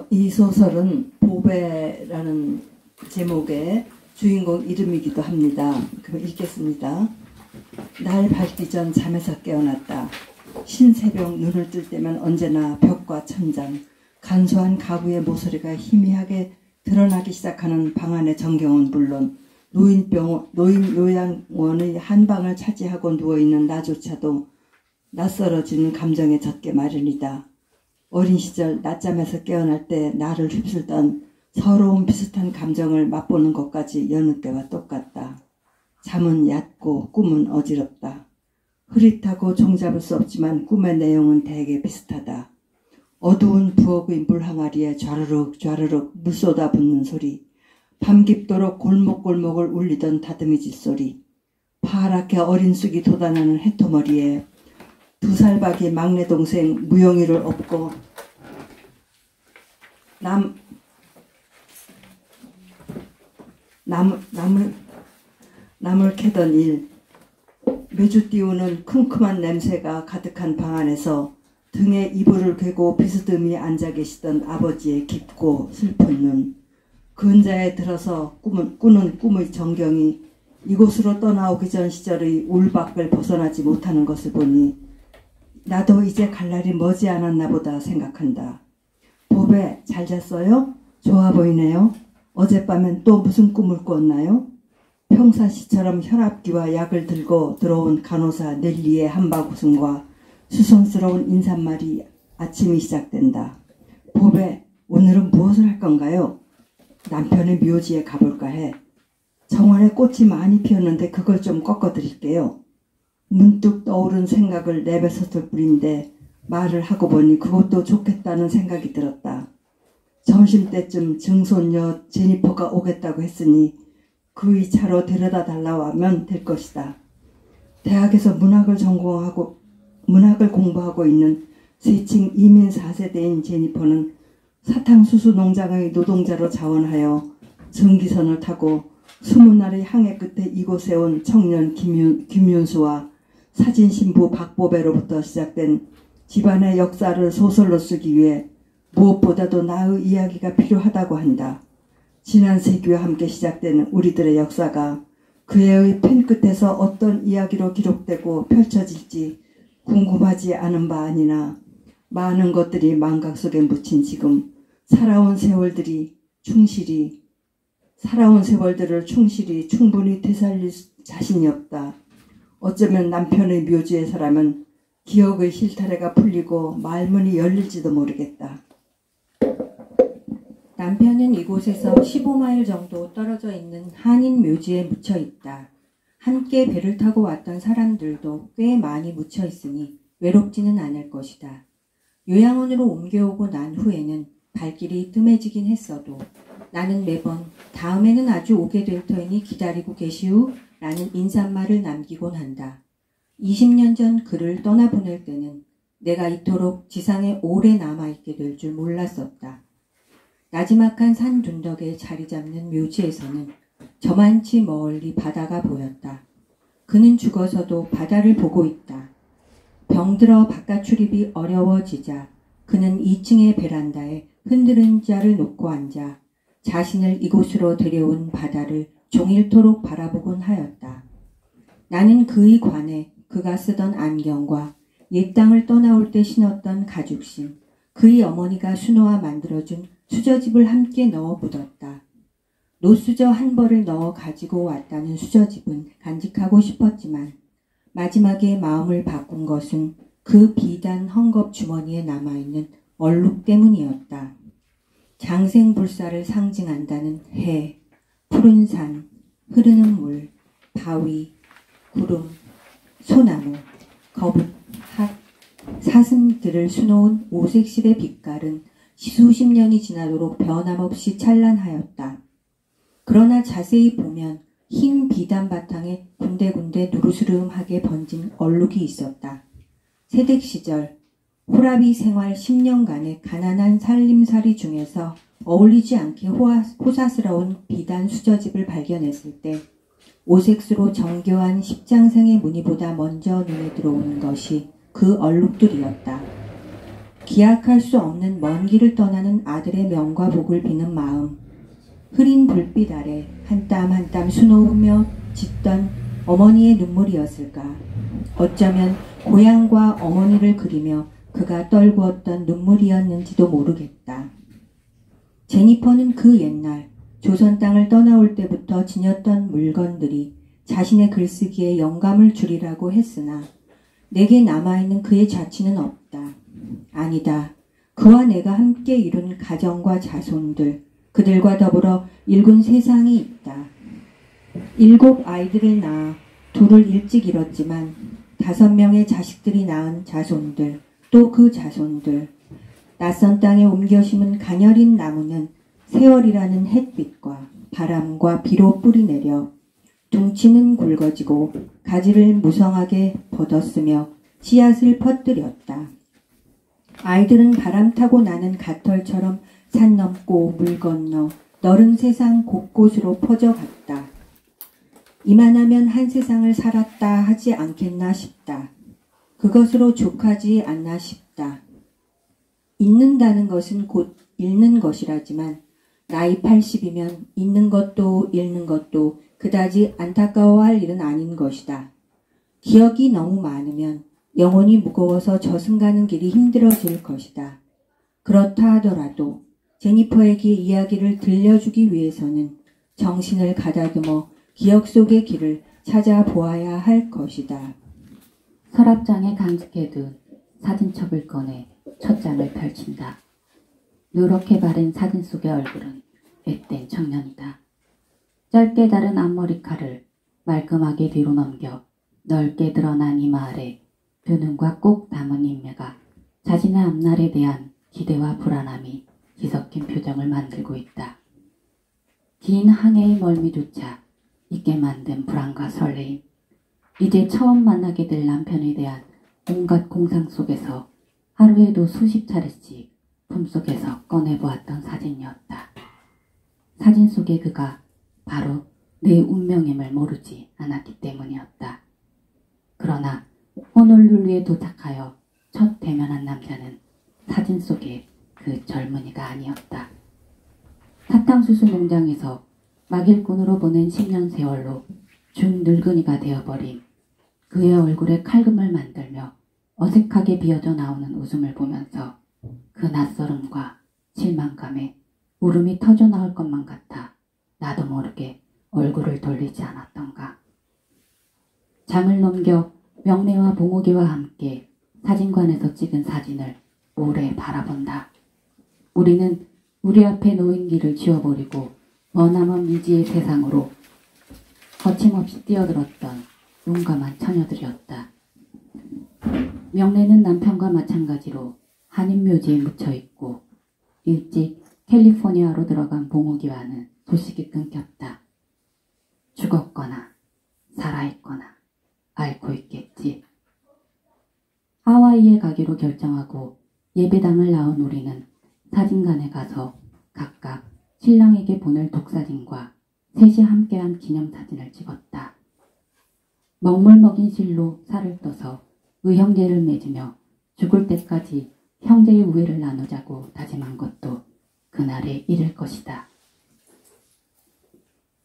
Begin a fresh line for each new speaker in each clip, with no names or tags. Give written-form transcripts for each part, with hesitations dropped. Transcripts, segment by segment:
이 소설은 보배라는 제목의 주인공 이름이기도 합니다. 그럼 읽겠습니다. 날 밝기 전 잠에서 깨어났다. 신새벽 눈을 뜰 때면 언제나 벽과 천장, 간소한 가구의 모서리가 희미하게 드러나기 시작하는 방 안의 전경은 물론 노인 요양원의 한 방을 차지하고 누워있는 나조차도 낯설어지는 감정에 젖게 마련이다. 어린 시절 낮잠에서 깨어날 때 나를 휩쓸던 서러운 비슷한 감정을 맛보는 것까지 여느 때와 똑같다. 잠은 얕고 꿈은 어지럽다. 흐릿하고 종잡을 수 없지만 꿈의 내용은 대개 비슷하다. 어두운 부엌의 물항아리에 좌르륵 좌르륵 물 쏟아붓는 소리, 밤 깊도록 골목골목을 울리던 다듬이질 소리, 파랗게 어린 쑥이 돋아나는 해토머리에 2살박이 막내 동생 무영이를 업고 나물 캐던 일, 매주 띄우는 쿰쿰한 냄새가 가득한 방 안에서 등에 이불을 괴고 비스듬히 앉아 계시던 아버지의 깊고 슬픈 눈, 근자에 들어서 꾸는 꿈의 전경이 이곳으로 떠나오기 전 시절의 울밖을 벗어나지 못하는 것을 보니 나도 이제 갈 날이 머지않았나 보다 생각한다. 보배, 잘 잤어요? 좋아 보이네요. 어젯밤엔 또 무슨 꿈을 꿨나요? 평상시처럼 혈압기와 약을 들고 들어온 간호사 넬리의 한바구음과 수선스러운 인사말이 아침이 시작된다. 보배, 오늘은 무엇을 할 건가요? 남편의 묘지에 가볼까 해. 정원에 꽃이 많이 피었는데 그걸 좀 꺾어드릴게요. 문득 떠오른 생각을 내뱉었을 뿐인데 말을 하고 보니 그것도 좋겠다는 생각이 들었다. 점심때쯤 증손녀 제니퍼가 오겠다고 했으니 그의 차로 데려다 달라고 하면 될 것이다. 대학에서 문학을 공부하고 있는 세칭 이민 4세대인 제니퍼는 사탕수수 농장의 노동자로 자원하여 전기선을 타고 20날의 항해 끝에 이곳에 온 청년 김윤수와 사진신부 박보배로부터 시작된 집안의 역사를 소설로 쓰기 위해 무엇보다도 나의 이야기가 필요하다고 한다. 지난 세기와 함께 시작된 우리들의 역사가 그의 펜 끝에서 어떤 이야기로 기록되고 펼쳐질지 궁금하지 않은 바 아니나 많은 것들이 망각 속에 묻힌 지금 살아온 세월들을 충실히 충분히 되살릴 자신이 없다. 어쩌면 남편의 묘지에서라면 기억의 실타래가 풀리고 말문이 열릴지도 모르겠다.
남편은 이곳에서 15마일 정도 떨어져 있는 한인 묘지에 묻혀 있다. 함께 배를 타고 왔던 사람들도 꽤 많이 묻혀 있으니 외롭지는 않을 것이다. 요양원으로 옮겨오고 난 후에는 발길이 뜸해지긴 했어도 나는 매번 다음에는 아주 오게 될 터이니 기다리고 계시오 라는 인사말을 남기곤 한다. 20년 전 그를 떠나보낼 때는 내가 이토록 지상에 오래 남아있게 될 줄 몰랐었다. 나지막한 산 둔덕에 자리 잡는 묘지에서는 저만치 멀리 바다가 보였다. 그는 죽어서도 바다를 보고 있다. 병들어 바깥 출입이 어려워지자 그는 2층의 베란다에 흔드는 자를 놓고 앉아 자신을 이곳으로 데려온 바다를 종일토록 바라보곤 하였다. 나는 그의 관에 그가 쓰던 안경과 옛 땅을 떠나올 때 신었던 가죽신, 그의 어머니가 수놓아 만들어준 수저집을 함께 넣어 묻었다. 노수저 한 벌을 넣어 가지고 왔다는 수저집은 간직하고 싶었지만 마지막에 마음을 바꾼 것은 그 비단 헝겊 주머니에 남아있는 얼룩 때문이었다. 장생불사를 상징한다는 해, 푸른 산, 흐르는 물, 바위, 구름, 소나무, 거북, 학, 사슴들을 수놓은 오색실의 빛깔은 수십 년이 지나도록 변함없이 찬란하였다. 그러나 자세히 보면 흰 비단 바탕에 군데군데 누르스름하게 번진 얼룩이 있었다. 새댁 시절 호라비 생활 10년간의 가난한 살림살이 중에서 어울리지 않게 호사스러운 비단 수저집을 발견했을 때 오색수로 정교한 십장생의 무늬보다 먼저 눈에 들어오는 것이 그 얼룩들이었다. 기약할 수 없는 먼 길을 떠나는 아들의 명과 복을 비는 마음, 흐린 불빛 아래 한 땀 한 땀 수놓으며 짓던 어머니의 눈물이었을까? 어쩌면 고향과 어머니를 그리며 그가 떨구었던 눈물이었는지도 모르겠다. 제니퍼는 그 옛날 조선 땅을 떠나올 때부터 지녔던 물건들이 자신의 글쓰기에 영감을 주리라고 했으나 내게 남아있는 그의 자취는 없다. 아니다. 그와 내가 함께 이룬 가정과 자손들, 그들과 더불어 일군 세상이 있다. 7 아이들을 낳아 2를 일찍 잃었지만 5명의 자식들이 낳은 자손들, 또 그 자손들, 낯선 땅에 옮겨 심은 가녀린 나무는 세월이라는 햇빛과 바람과 비로 뿌리내려 둥치는 굵어지고 가지를 무성하게 벗었으며 씨앗을 퍼뜨렸다. 아이들은 바람 타고 나는 갓털처럼 산 넘고 물 건너 너른 세상 곳곳으로 퍼져갔다. 이만하면 한 세상을 살았다 하지 않겠나 싶다. 그것으로 족하지 않나 싶다. 잊는다는 것은 곧 잃는 것이라지만 나이 80이면 잊는 것도 잃는 것도 그다지 안타까워할 일은 아닌 것이다. 기억이 너무 많으면 영혼이 무거워서 저승가는 길이 힘들어질 것이다. 그렇다 하더라도 제니퍼에게 이야기를 들려주기 위해서는 정신을 가다듬어 기억 속의 길을 찾아보아야 할 것이다.
서랍장에 간직해둔 사진첩을 꺼내 첫 장을 펼친다. 누렇게 바른 사진 속의 얼굴은 앳된 청년이다. 짧게 다른 앞머리칼을 말끔하게 뒤로 넘겨 넓게 드러난 이마 아래 두 눈과 꼭 담은 인매가 자신의 앞날에 대한 기대와 불안함이 뒤섞인 표정을 만들고 있다. 긴 항해의 멀미조차 잊게 만든 불안과 설레임, 이제 처음 만나게 될 남편에 대한 온갖 공상 속에서 하루에도 수십 차례씩 품속에서 꺼내보았던 사진이었다. 사진 속의 그가 바로 내 운명임을 모르지 않았기 때문이었다. 그러나 호놀룰루에 도착하여 첫 대면한 남자는 사진 속의 그 젊은이가 아니었다. 사탕수수 농장에서 막일꾼으로 보낸 10년 세월로 중늙은이가 되어버린 그의 얼굴에 칼금을 만들며 어색하게 비어져 나오는 웃음을 보면서 그 낯설음과 실망감에 울음이 터져 나올 것만 같아 나도 모르게 얼굴을 돌리지 않았던가. 장을 넘겨 명례와 봉옥이와 함께 사진관에서 찍은 사진을 오래 바라본다. 우리는 우리 앞에 놓인 길을 지워버리고 머나먼 미지의 세상으로 거침없이 뛰어들었던 용감한 처녀들이었다. 명례는 남편과 마찬가지로 한인묘지에 묻혀있고 일찍 캘리포니아로 들어간 봉옥이와는 소식이 끊겼다. 죽었거나 살아있거나 앓고 있겠지. 하와이에 가기로 결정하고 예배당을 나온 우리는 사진관에 가서 각각 신랑에게 보낼 독사진과 셋이 함께한 기념사진을 찍었다. 먹물먹인 실로 살을 떠서 의형제를 맺으며 죽을 때까지 형제의 우애를 나누자고 다짐한 것도 그날의 일일 것이다.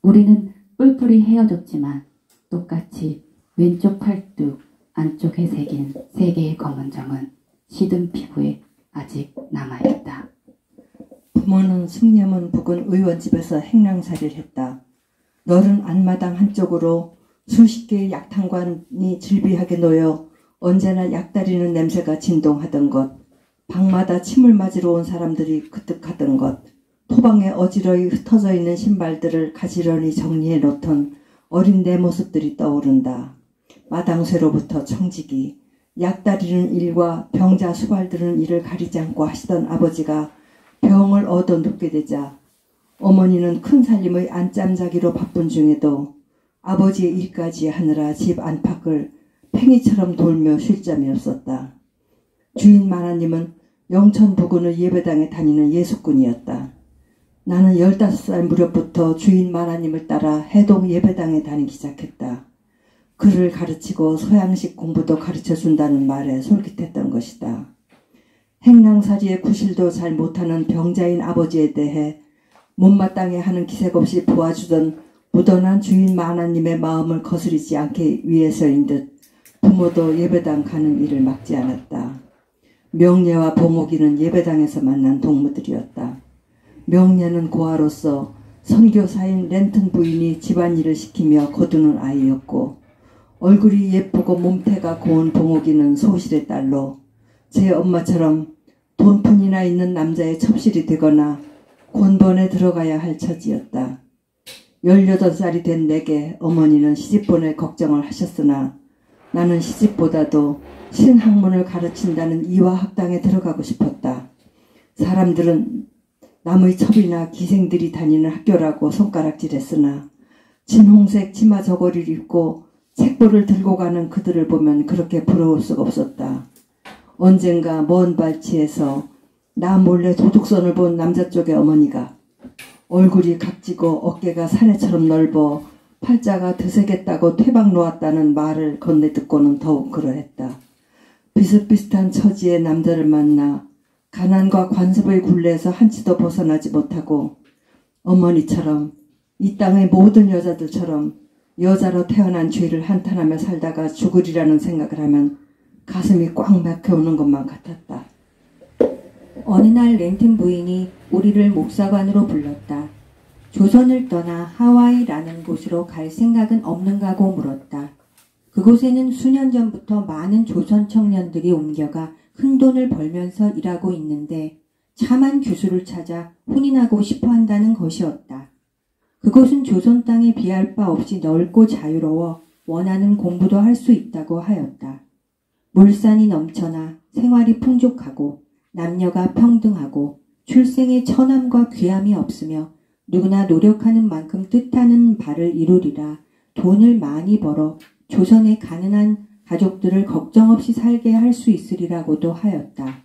우리는 뿔뿔이 헤어졌지만 똑같이 왼쪽 팔뚝 안쪽에 새긴 3개의 검은 점은 시든 피부에 아직 남아있다.
부모는 숭례문 부근 의원집에서 행랑살이를 했다. 너른 안마당 한쪽으로 수십 개의 약탕관이 질비하게 놓여 언제나 약다리는 냄새가 진동하던 것, 방마다 침을 맞으러 온 사람들이 그득하던 것, 토방에 어지러이 흩어져 있는 신발들을 가지런히 정리해 놓던 어린 내 모습들이 떠오른다. 마당쇠로부터 청지기, 약다리는 일과 병자 수발들은 일을 가리지 않고 하시던 아버지가 병을 얻어 눕게 되자 어머니는 큰 살림의 안짬자기로 바쁜 중에도 아버지의 일까지 하느라 집 안팎을 팽이처럼 돌며 쉴 잠이 없었다. 주인 마나님은 영천 부근의 예배당에 다니는 예수꾼이었다. 나는 15살 무렵부터 주인 마나님을 따라 해동 예배당에 다니기 시작했다. 글을 가르치고 서양식 공부도 가르쳐준다는 말에 솔깃했던 것이다. 행랑사리의 구실도 잘 못하는 병자인 아버지에 대해 못마땅해 하는 기색 없이 보아주던 무던한 주인 마나님의 마음을 거스르지 않게 위해서인 듯 부모도 예배당 가는 일을 막지 않았다. 명례와 봉옥이는 예배당에서 만난 동무들이었다. 명례는 고아로서 선교사인 렌튼 부인이 집안일을 시키며 거두는 아이였고, 얼굴이 예쁘고 몸태가 고운 봉옥이는 소실의 딸로 제 엄마처럼 돈푼이나 있는 남자의 첩실이 되거나 곤번에 들어가야 할 처지였다. 18살이 된 내게 어머니는 시집보낼 걱정을 하셨으나 나는 시집보다도 신학문을 가르친다는 이화학당에 들어가고 싶었다. 사람들은 남의 첩이나 기생들이 다니는 학교라고 손가락질했으나 진홍색 치마 저고리를 입고 책보를 들고 가는 그들을 보면 그렇게 부러울 수가 없었다. 언젠가 먼 발치에서 나 몰래 도둑손을 본 남자 쪽의 어머니가 얼굴이 각지고 어깨가 사내처럼 넓어 팔자가 드세겠다고 퇴박 놓았다는 말을 건네 듣고는 더욱 그러했다. 비슷비슷한 처지의 남자를 만나 가난과 관습의 굴레에서 한치도 벗어나지 못하고 어머니처럼 이 땅의 모든 여자들처럼 여자로 태어난 죄를 한탄하며 살다가 죽으리라는 생각을 하면 가슴이 꽉 막혀오는 것만 같았다.
어느 날 렌튼 부인이 우리를 목사관으로 불렀다. 조선을 떠나 하와이라는 곳으로 갈 생각은 없는가고 물었다. 그곳에는 수년 전부터 많은 조선 청년들이 옮겨가 큰돈을 벌면서 일하고 있는데 참한 교수를 찾아 혼인하고 싶어 한다는 것이었다. 그곳은 조선 땅에 비할 바 없이 넓고 자유로워 원하는 공부도 할 수 있다고 하였다. 물산이 넘쳐나 생활이 풍족하고 남녀가 평등하고 출생에 천함과 귀함이 없으며 누구나 노력하는 만큼 뜻하는 바를 이루리라 돈을 많이 벌어 조선의 가난한 가족들을 걱정 없이 살게 할 수 있으리라고도 하였다.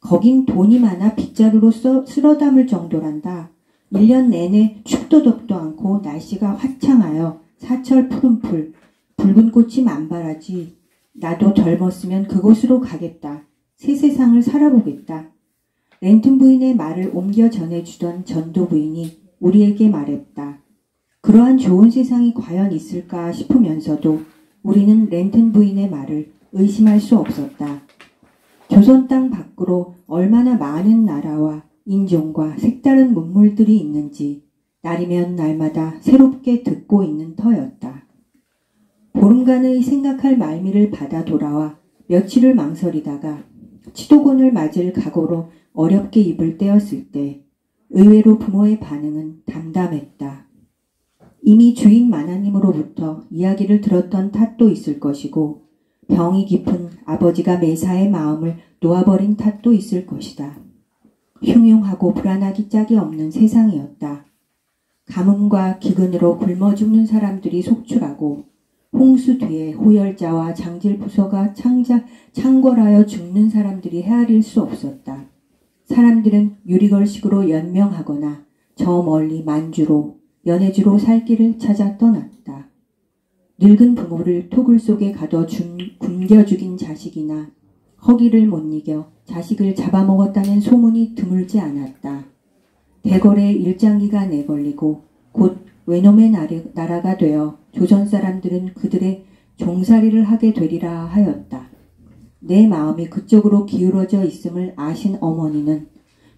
거긴 돈이 많아 빗자루로 쓸어 담을 정도란다. 1년 내내 춥도 덥도 않고 날씨가 화창하여 사철 푸른 풀, 붉은 꽃이 만발하지. 나도 젊었으면 그곳으로 가겠다. 새 세상을 살아보겠다. 렌튼 부인의 말을 옮겨 전해주던 전도 부인이 우리에게 말했다. 그러한 좋은 세상이 과연 있을까 싶으면서도 우리는 렌튼 부인의 말을 의심할 수 없었다. 조선 땅 밖으로 얼마나 많은 나라와 인종과 색다른 문물들이 있는지 날이면 날마다 새롭게 듣고 있는 터였다. 보름간의 생각할 말미를 받아 돌아와 며칠을 망설이다가 치도곤을 맞을 각오로 어렵게 입을 떼었을 때 의외로 부모의 반응은 담담했다. 이미 주인 마나님으로부터 이야기를 들었던 탓도 있을 것이고 병이 깊은 아버지가 매사의 마음을 놓아버린 탓도 있을 것이다. 흉흉하고 불안하기 짝이 없는 세상이었다. 가뭄과 기근으로 굶어 죽는 사람들이 속출하고 홍수 뒤에 호열자와 장질부서가 창궐하여 죽는 사람들이 헤아릴 수 없었다. 사람들은 유리걸식으로 연명하거나 저 멀리 만주로 연해주로 살 길을 찾아 떠났다. 늙은 부모를 토굴 속에 가둬 굶겨 죽인 자식이나 허기를 못 이겨 자식을 잡아먹었다는 소문이 드물지 않았다. 대궐의 일장기가 내걸리고 곧 외놈의 나라가 되어 조선 사람들은 그들의 종살이를 하게 되리라 하였다. 내 마음이 그쪽으로 기울어져 있음을 아신 어머니는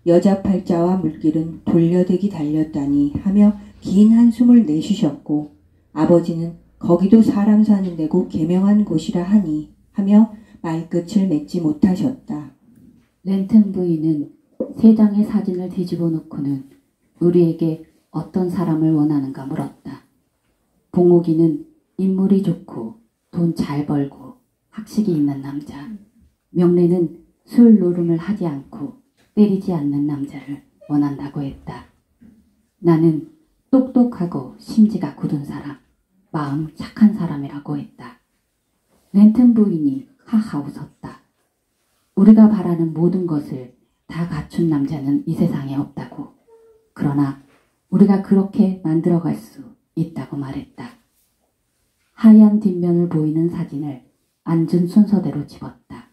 여자 팔자와 물길은 돌려대기 달렸다니 하며 긴 한숨을 내쉬셨고 아버지는 거기도 사람 사는 데고 계명한 곳이라 하니 하며 말끝을 맺지 못하셨다.
렌튼 부인은 세 장의 사진을 뒤집어 놓고는 우리에게 어떤 사람을 원하는가 물었다. 봉옥이는 인물이 좋고 돈 잘 벌고 학식이 있는 남자. 명례는 술 노름을 하지 않고 때리지 않는 남자를 원한다고 했다. 나는 똑똑하고 심지가 굳은 사람, 마음 착한 사람이라고 했다. 렌튼 부인이 하하 웃었다. 우리가 바라는 모든 것을 다 갖춘 남자는 이 세상에 없다고. 그러나 우리가 그렇게 만들어갈 수 있다고 말했다. 하얀 뒷면을 보이는 사진을 앉은 순서대로 집었다.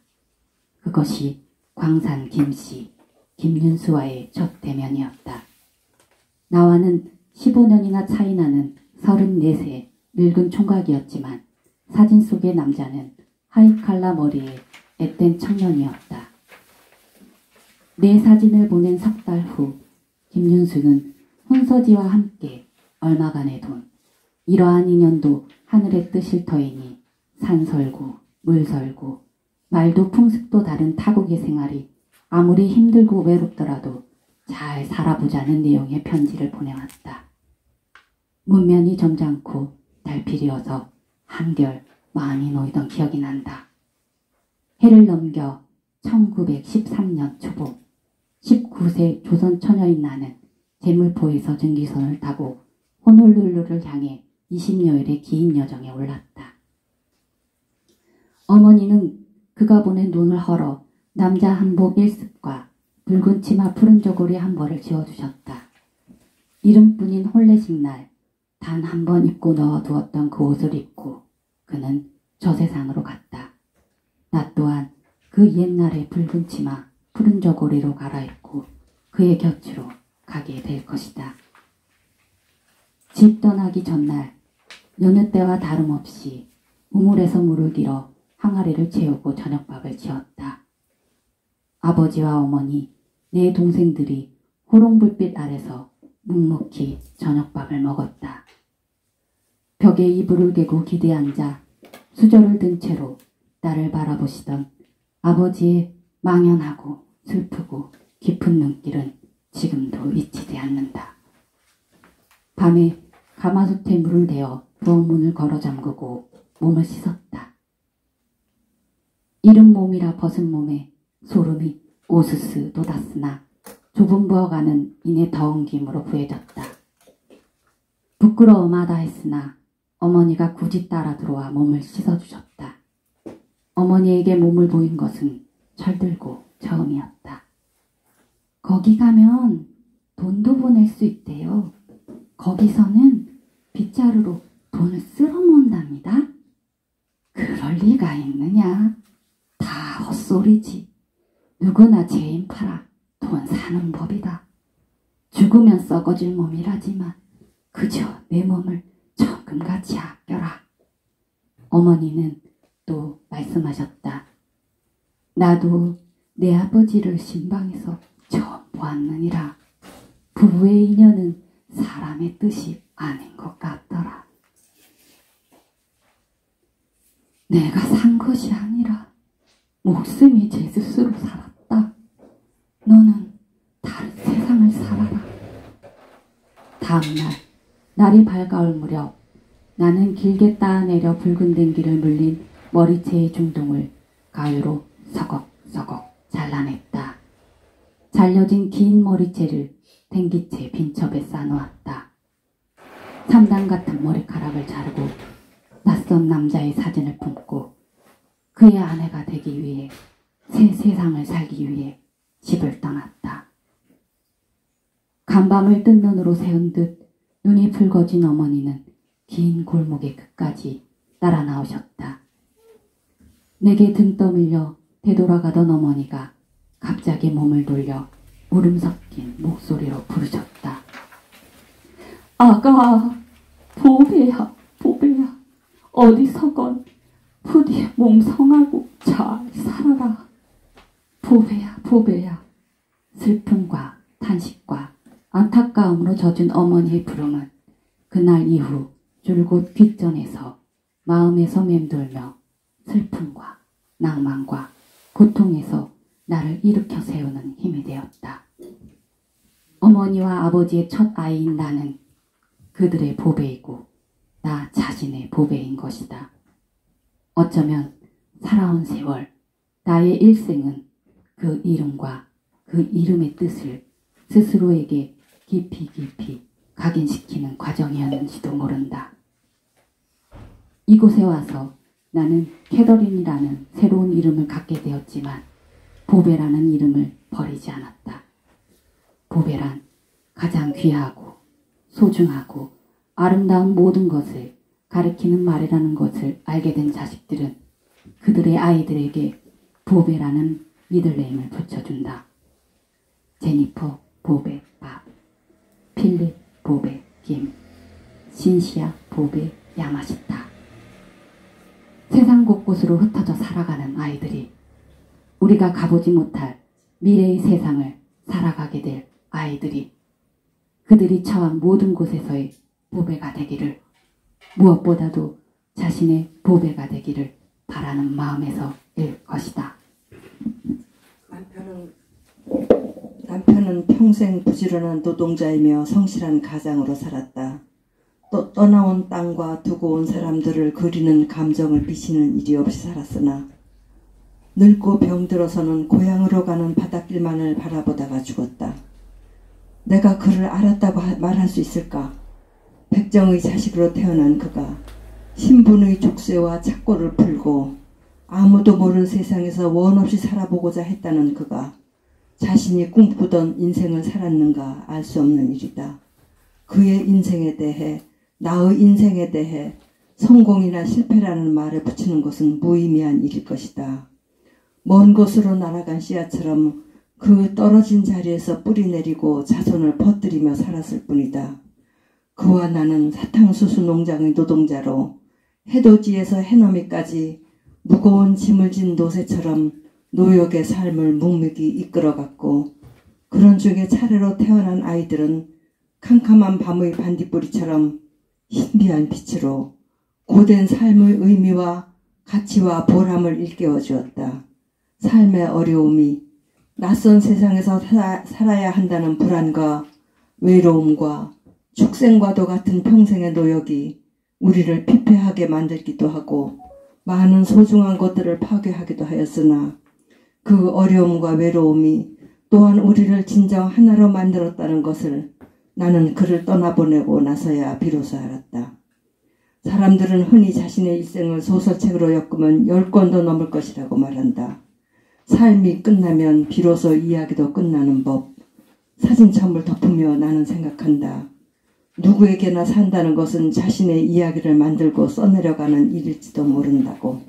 그것이 광산 김씨, 김윤수와의 첫 대면이었다. 나와는 15년이나 차이 나는 34세 늙은 총각이었지만 사진 속의 남자는 하이칼라 머리에 앳된 청년이었다. 내 사진을 보낸 석 달 후 김윤수는 혼서지와 함께 얼마간의 돈, 이러한 인연도 하늘의 뜻일 터이니 산설구, 물설구, 말도 풍습도 다른 타국의 생활이 아무리 힘들고 외롭더라도 잘 살아보자는 내용의 편지를 보내왔다. 문면이 점잖고 달필이어서 한결 많이 놓이던 기억이 난다. 해를 넘겨 1913년 초봄 19세 조선 처녀인 나는 제물포에서 증기선을 타고 호놀룰루를 향해 20여일의 긴 여정에 올랐다. 어머니는 그가 보낸 돈을 헐어 남자 한복 1습과 붉은 치마 푸른 저고리 한 벌을 지어주셨다. 이름뿐인 혼례식 날 단 한 번 입고 넣어두었던 그 옷을 입고 그는 저 세상으로 갔다. 나 또한 그 옛날의 붉은 치마 푸른 저고리로 갈아입고 그의 곁으로 가게 될 것이다. 집 떠나기 전날 여느 때와 다름없이 우물에서 물을 길어 항아리를 채우고 저녁밥을 지었다. 아버지와 어머니, 내 동생들이 호롱불빛 아래서 묵묵히 저녁밥을 먹었다. 벽에 이불을 개고 기대 앉아 수저를 든 채로 나를 바라보시던 아버지의 망연하고 슬프고 깊은 눈길은 지금도 잊히지 않는다. 밤에 가마솥에 물을 대어 부엌문을 걸어 잠그고 몸을 씻었다. 이른 몸이라 벗은 몸에 소름이 오스스 돋았으나 좁은 부엌 안은 이내 더운 김으로 부해졌다. 부끄러워마다 했으나 어머니가 굳이 따라 들어와 몸을 씻어주셨다. 어머니에게 몸을 보인 것은 철들고 처음이었다. 거기 가면 돈도 보낼 수 있대요. 거기서는 빗자루로 돈을 쓸어 모은답니다. 그럴 리가 있느냐? 다 헛소리지. 누구나 죄인 팔아 돈 사는 법이다. 죽으면 썩어질 몸이라지만 그저 내 몸을 정금같이 아껴라. 어머니는 또 말씀하셨다. 나도 내 아버지를 신방에서 처음 보았느니라. 부부의 인연은 사람의 뜻이 아닌 것 같더라. 내가 산 것이 아니라 목숨이 제 스스로 살았다. 너는 다른 세상을 살아라. 다음날 날이 밝아올 무렵 나는 길게 따내려 붉은 댕기를 물린 머리채의 중동을 가위로 서걱서걱 잘라냈다. 잘려진 긴 머리채를 댕기채 빈첩에 싸놓았다. 3단 같은 머리카락을 자르고 낯선 남자의 사진을 품고 그의 아내가 되기 위해 새 세상을 살기 위해 집을 떠났다. 간밤을 뜬 눈으로 세운 듯 눈이 붉어진 어머니는 긴 골목의 끝까지 따라 나오셨다. 내게 등 떠밀려 되돌아가던 어머니가 갑자기 몸을 돌려 울음 섞인 목소리로 부르셨다. 아가, 보배야, 보배야. 어디서건 부디 몸 성하고 잘 살아라. 보배야, 보배야. 슬픔과 탄식과 안타까움으로 젖은 어머니의 부름은 그날 이후 줄곧 귓전에서 마음에서 맴돌며 슬픔과 낭만과 고통에서 나를 일으켜 세우는 힘이 되었다. 어머니와 아버지의 첫 아이인 나는 그들의 보배이고 나 자신의 보배인 것이다. 어쩌면 살아온 세월, 나의 일생은 그 이름과 그 이름의 뜻을 스스로에게 깊이 각인시키는 과정이었는지도 모른다. 이곳에 와서 나는 캐더린이라는 새로운 이름을 갖게 되었지만 보배라는 이름을 버리지 않았다. 보배란 가장 귀하고 소중하고 아름다운 모든 것을 가리키는 말이라는 것을 알게 된 자식들은 그들의 아이들에게 보배라는 미들네임을 붙여준다. 제니퍼 보베 밥, 필립 보베 김, 신시아 보베 야마시타. 세상 곳곳으로 흩어져 살아가는 아이들이, 우리가 가보지 못할 미래의 세상을 살아가게 될 아이들이, 그들이 처한 모든 곳에서의 보배가 되기를, 무엇보다도 자신의 보배가 되기를 바라는 마음에서일 것이다.
남편은 평생 부지런한 노동자이며 성실한 가장으로 살았다. 또 떠나온 땅과 두고 온 사람들을 그리는 감정을 비치는 일이 없이 살았으나 늙고 병들어서는 고향으로 가는 바닷길만을 바라보다가 죽었다. 내가 그를 알았다고 말할 수 있을까? 백정의 자식으로 태어난 그가 신분의 족쇄와 착고를 풀고 아무도 모르는 세상에서 원없이 살아보고자 했다는 그가 자신이 꿈꾸던 인생을 살았는가 알 수 없는 일이다. 그의 인생에 대해, 나의 인생에 대해 성공이나 실패라는 말을 붙이는 것은 무의미한 일일 것이다. 먼 곳으로 날아간 씨앗처럼 그 떨어진 자리에서 뿌리 내리고 자손을 퍼뜨리며 살았을 뿐이다. 그와 나는 사탕수수 농장의 노동자로 해돋이에서 해넘이까지 무거운 짐을 진 노새처럼 노역의 삶을 묵묵히 이끌어갔고, 그런 중에 차례로 태어난 아이들은 캄캄한 밤의 반딧불이처럼 신비한 빛으로 고된 삶의 의미와 가치와 보람을 일깨워 주었다. 삶의 어려움이, 낯선 세상에서 살아야 한다는 불안과 외로움과 축생과도 같은 평생의 노역이 우리를 피폐하게 만들기도 하고 많은 소중한 것들을 파괴하기도 하였으나, 그 어려움과 외로움이 또한 우리를 진정 하나로 만들었다는 것을 나는 그를 떠나보내고 나서야 비로소 알았다. 사람들은 흔히 자신의 일생을 소설책으로 엮으면 10권도 넘을 것이라고 말한다. 삶이 끝나면 비로소 이야기도 끝나는 법. 사진첩을 덮으며 나는 생각한다. 누구에게나 산다는 것은 자신의 이야기를 만들고 써내려가는 일일지도 모른다고.